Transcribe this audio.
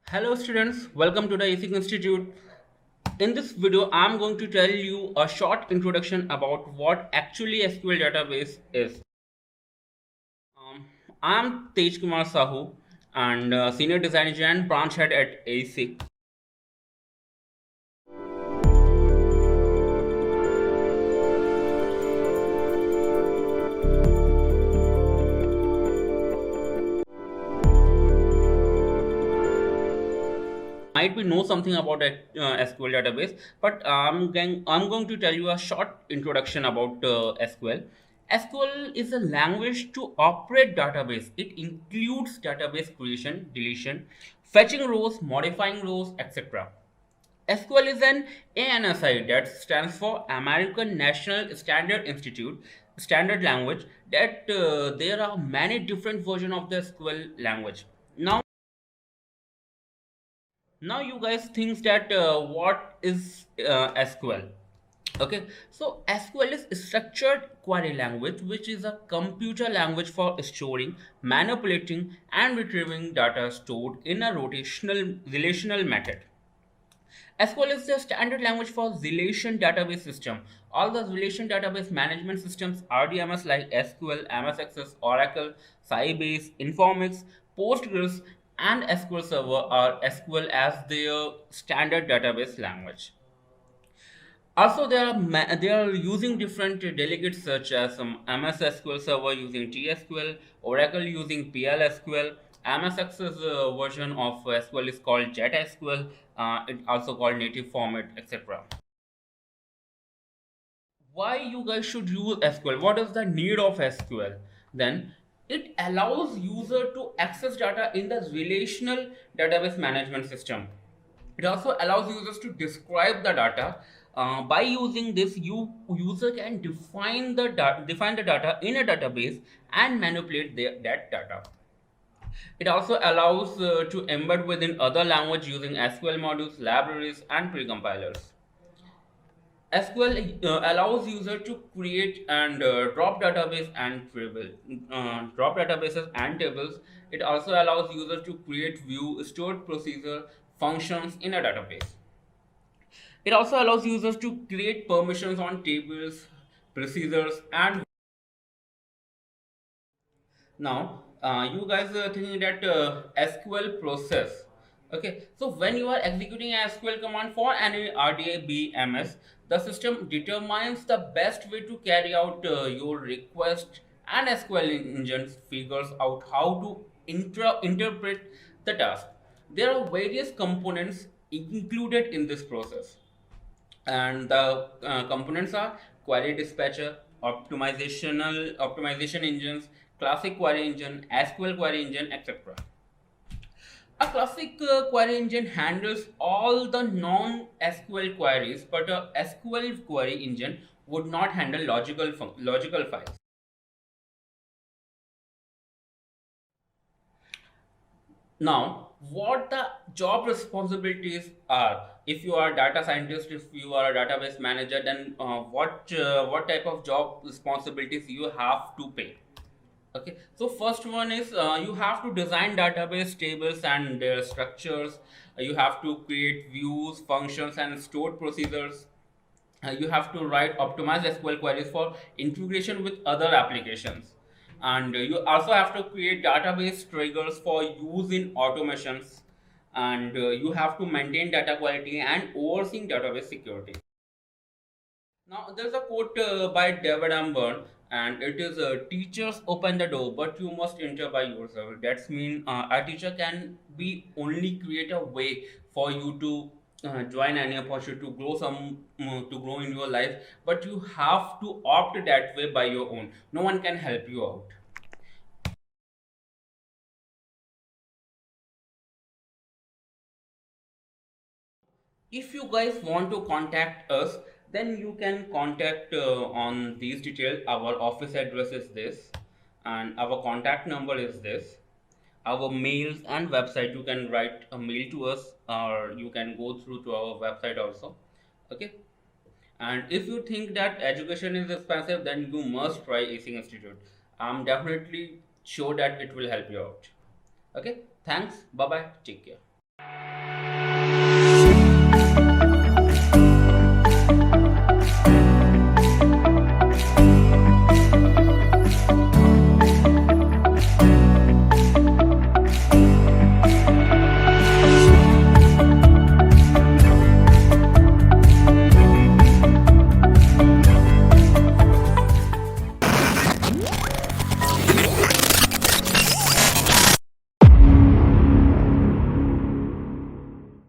Hello students, welcome to the AESIHK Institute. In this video, I'm going to tell you a short introduction about what actually SQL database is. Um, I'm Tej Kumar Sahu and Senior Design Engineer and Branch Head at AESIHK. Might be know something about SQL database, but I'm going to tell you a short introduction about SQL. SQL is a language to operate database. It includes database creation, deletion, fetching rows, modifying rows, etc. SQL is an ANSI that stands for American National Standard Institute, standard language. That there are many different versions of the SQL language. Now you guys think that what is SQL? Okay, so SQL is structured query language, which is a computer language for storing, manipulating, and retrieving data stored in a rotational relational method. SQL is the standard language for relation database system. All the relation database management systems, RDMS like SQL, MS Access, Oracle, Sybase, Informix, Postgres, and SQL Server are SQL as their standard database language. Also, they are using different delegates such as MS SQL Server using TSQL, Oracle using PLSQL, MS Access version of SQL is called JetSQL, it also called native format, etc. Why you guys should use SQL? What is the need of SQL? Then it allows user to access data in the relational database management system. It also allows users to describe the data. By using this, user can define the data in a database and manipulate that data. It also allows to embed within other language using SQL modules, libraries, and precompilers. SQL allows user to create and drop databases and tables. It also allows user to create, view, stored procedure functions in a database. It also allows users to create permissions on tables, procedures, and now you guys are thinking that SQL process. Okay, so when you are executing a SQL command for any RDA the system determines the best way to carry out your request, and SQL engine figures out how to interpret the task. There are various components included in this process, and the components are query dispatcher, optimization engines, classic query engine, SQL query engine, etc. A classic query engine handles all the non-SQL queries, but a SQL query engine would not handle logical files. Now, what the job responsibilities are? If you are a data scientist, if you are a database manager, then what type of job responsibilities you have to pay? Okay, so first one is you have to design database tables and their structures. You have to create views, functions, and stored procedures. You have to write optimized SQL queries for integration with other applications, and you also have to create database triggers for use in automations, and you have to maintain data quality and overseeing database security. Now, there's a quote by David Ambern, and it is teachers open the door, but you must enter by yourself. That's mean a teacher can be only create a way for you to join any opportunity to grow to grow in your life, but you have to opt that way by your own. No one can help you out. If you guys want to contact us, then you can contact on these details. Our office address is this, and our contact number is this. Our mails and website, you can write a mail to us, or you can go through to our website also. Okay, and if you think that education is expensive, then you must try AESIHK Institute. I'm definitely sure that it will help you out. Okay, thanks, bye bye, take care.